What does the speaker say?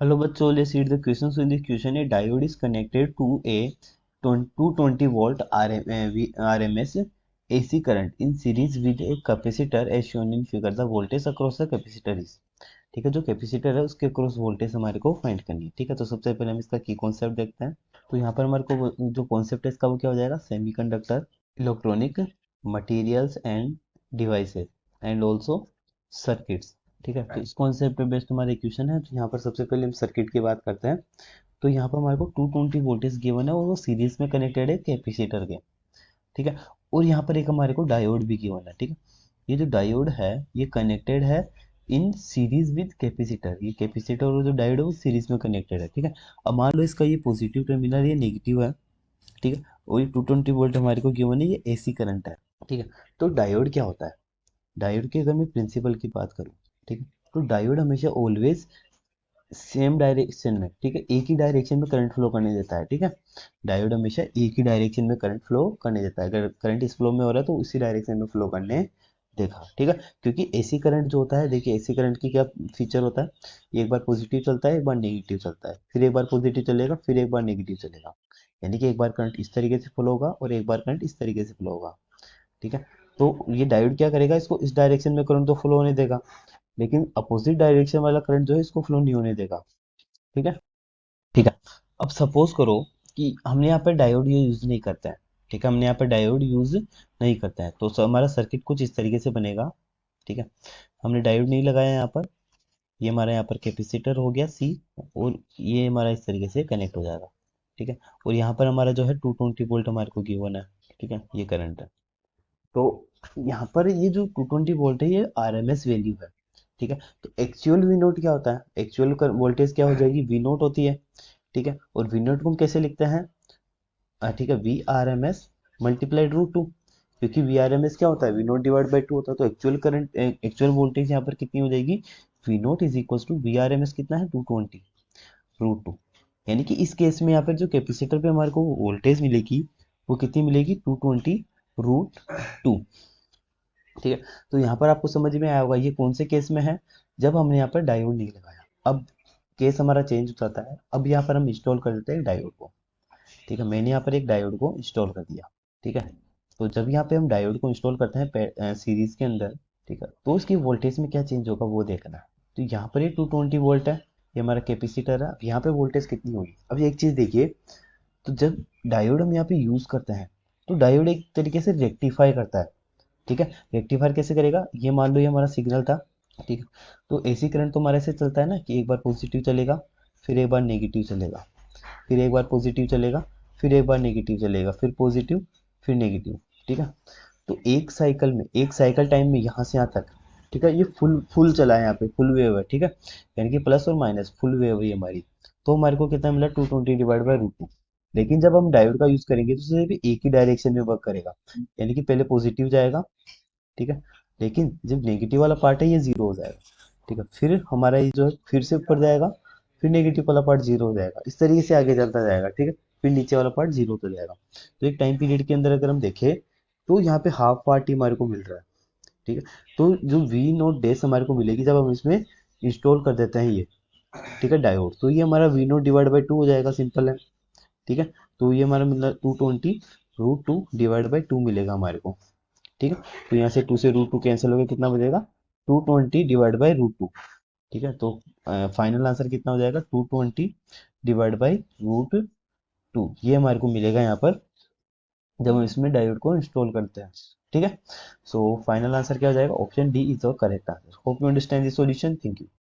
Hello बच्चों, let's read the question. So in this question, a diode is connected to a 220 volt RMS AC current in series with a capacitor as shown in figure. The voltage across the capacitor is, ठीक है, जो capacitor है उसके cross voltage हमारे को find करनी है। ठीक है, तो सबसे पहले हम इसका की कॉन्सेप्ट देखते हैं। तो यहाँ पर हमारे को जो कॉन्सेप्ट है इसका वो क्या हो जाएगा, semiconductor, electronic materials end devices and also circuits. ठीक है, तो इस कॉन्सेप्ट पे बेस्ड हमारा इक्वेशन है। तो यहाँ पर सबसे पहले हम सर्किट की बात करते हैं। तो यहाँ पर हमारे को 220 वोल्टेज गिवन है और वो सीरीज में कनेक्टेड है कैपेसिटर के। ठीक है, और यहाँ पर एक हमारे को डायोड भी गिवन है। ठीक है, ये जो डायोड है ये कनेक्टेड है इन सीरीज विद कैपेसिटर। ये कैपेसिटर और जो डायोड है वो सीरीज में कनेक्टेड है। ठीक है, अब मान लो इसका ये पॉजिटिव टर्मिनल, ये नेगेटिव है। ठीक है, और ये 220 वोल्ट हमारे को गिवन है, ये एसी करंट है। ठीक है, तो डायोड क्या होता है, डायोड के अगर मैं प्रिंसिपल की बात करूँ, ठीक है, तो डायोड हमेशा ऑलवेज सेम डायरेक्शन में, ठीक है, एक ही डायरेक्शन में करंट फ्लो करने देता है। ठीक है, डायोड हमेशा एक ही डायरेक्शन में करंट फ्लो करने देता है। अगर करंट इस फ्लो में हो रहा है तो उसी डायरेक्शन में फ्लो करने देगा। ठीक है, क्योंकि एसी करंट जो होता है, देखिए एसी करंट की क्या फीचर होता है, एक बार पॉजिटिव चलता है, एक बार नेगेटिव चलता है, फिर एक बार पॉजिटिव चलेगा, फिर एक बार नेगेटिव चलेगा। यानी कि एक बार करंट इस तरीके से फ्लो होगा और एक बार करंट इस तरीके से फ्लो होगा। ठीक है, तो ये डायोड क्या करेगा, इसको इस डायरेक्शन में करंट तो फ्लो होने देगा, लेकिन अपोजिट डायरेक्शन वाला करंट जो है इसको फ्लो नहीं होने देगा। ठीक है, ठीक है, अब सपोज करो कि हमने यहाँ पर डायोड ये यूज नहीं करते हैं। ठीक है, हमने यहाँ पर डायोड यूज नहीं करते हैं, तो हमारा सर्किट कुछ इस तरीके से बनेगा। ठीक है, हमने डायोड नहीं लगाया यहाँ पर, ये हमारा यहाँ पर कैपेसिटर हो गया सी, और ये हमारा इस तरीके से कनेक्ट हो जाएगा। ठीक है, और यहाँ पर हमारा जो है 220 वोल्ट हमारे को गिवन है। ठीक है, ये करंट है। तो यहाँ पर ये जो 220 वोल्ट है ये आरएमएस वैल्यू है। ठीक है, तो एक्चुअल वी नोट क्या होता है, एक्चुअल वोल्टेज क्या हो जाएगी, वी नोट होती है। ठीक है, और वी नोट को हम कैसे लिखते हैं, ठीक है, V R M S multiplied root two, क्योंकि वी आर एम एस क्या होता है, V naught divide by two होता है। तो एक्चुअल करंट, एक्चुअल वोल्टेज यहाँ पर कितनी हो जाएगी, V naught is equal to V R M S कितना है, 220 रूट टू। यानी कि इस केस में यहाँ पर जो कैपेसिटर पे हमारे को वोल्टेज मिलेगी वो कितनी मिलेगी, 220 रूट टू। ठीक है, तो यहाँ पर आपको समझ में आया होगा ये कौन से केस में है, जब हमने यहाँ पर डायोड नहीं लगाया। अब केस हमारा चेंज हो जाता है, अब यहाँ पर हम इंस्टॉल कर देते हैं डायोड को। ठीक है, मैंने यहाँ पर एक डायोड को इंस्टॉल कर दिया। ठीक है, तो जब यहाँ पे हम डायोड को इंस्टॉल करते हैं सीरीज के अंदर, ठीक है, तो उसकी वोल्टेज में क्या चेंज होगा वो देखना है। तो यहाँ पर ये 220 वोल्ट है, ये हमारा कैपेसिटर है। अब यहाँ पे वोल्टेज कितनी होगी, अब एक चीज देखिए, तो जब डायोड हम यहाँ पे यूज करते हैं तो डायोड एक तरीके से रेक्टिफाई करता है। ठीक है, रेक्टिफायर कैसे करेगा, ये मान लो ये हमारा सिग्नल था। ठीक है, तो एसी करंट तो हमारे से चलता है ना कि एक बार पॉजिटिव चलेगा, फिर एक बार नेगेटिव चलेगा, फिर एक बार पॉजिटिव चलेगा, फिर एक बार नेगेटिव चलेगा, फिर पॉजिटिव, फिर नेगेटिव। ठीक है, तो एक साइकिल में, एक साइकिल टाइम में यहाँ से यहाँ तक, ठीक है, ये फुल फुल चला है, यहाँ पे फुल वेव है। ठीक है, यानी कि प्लस और माइनस फुल वेव है हमारी। तो हमारे को कितना मिला, 220 डिवाइड बाई रूट टू। लेकिन जब हम डायोड का यूज करेंगे तो सिर्फ एक ही डायरेक्शन में वर्क करेगा, यानी कि पहले पॉजिटिव जाएगा। ठीक है, लेकिन जब नेगेटिव वाला पार्ट है ये जीरो हो जाएगा। ठीक है, फिर हमारा ये जो है फिर से ऊपर जाएगा, फिर नेगेटिव वाला पार्ट जीरो हो जाएगा, इस तरीके से आगे चलता जाएगा। ठीक है, फिर नीचे वाला पार्ट जीरो हो जाएगा। तो एक टाइम पीरियड के अंदर अगर हम देखें तो यहाँ पे हाफ पार्ट ही हमारे को मिल रहा है। ठीक है, तो जो वी नोट डेस हमारे को मिलेगी जब हम इसमें इंस्टॉल कर देते हैं ये, ठीक है, डायोड, तो ये हमारा V naught divide by two हो जाएगा, सिंपल है। ठीक है, तो ये हमारा मिला 220 root two divide by two मिलेगा हमारे को। ठीक है, तो यहाँ से टू से रूट टू कैंसिल हो गया, कितना बचेगा, 220 डिवाइड बाई रूट टू। ठीक है, तो फाइनल आंसर कितना हो जाएगा, 220 डिवाइड बाई रूट टू, ये हमारे को मिलेगा यहाँ पर जब हम इसमें डायोड को इंस्टॉल करते हैं। ठीक है, सो फाइनल आंसर क्या हो जाएगा, option D is the correct answer. Hope you understand the solution, thank you.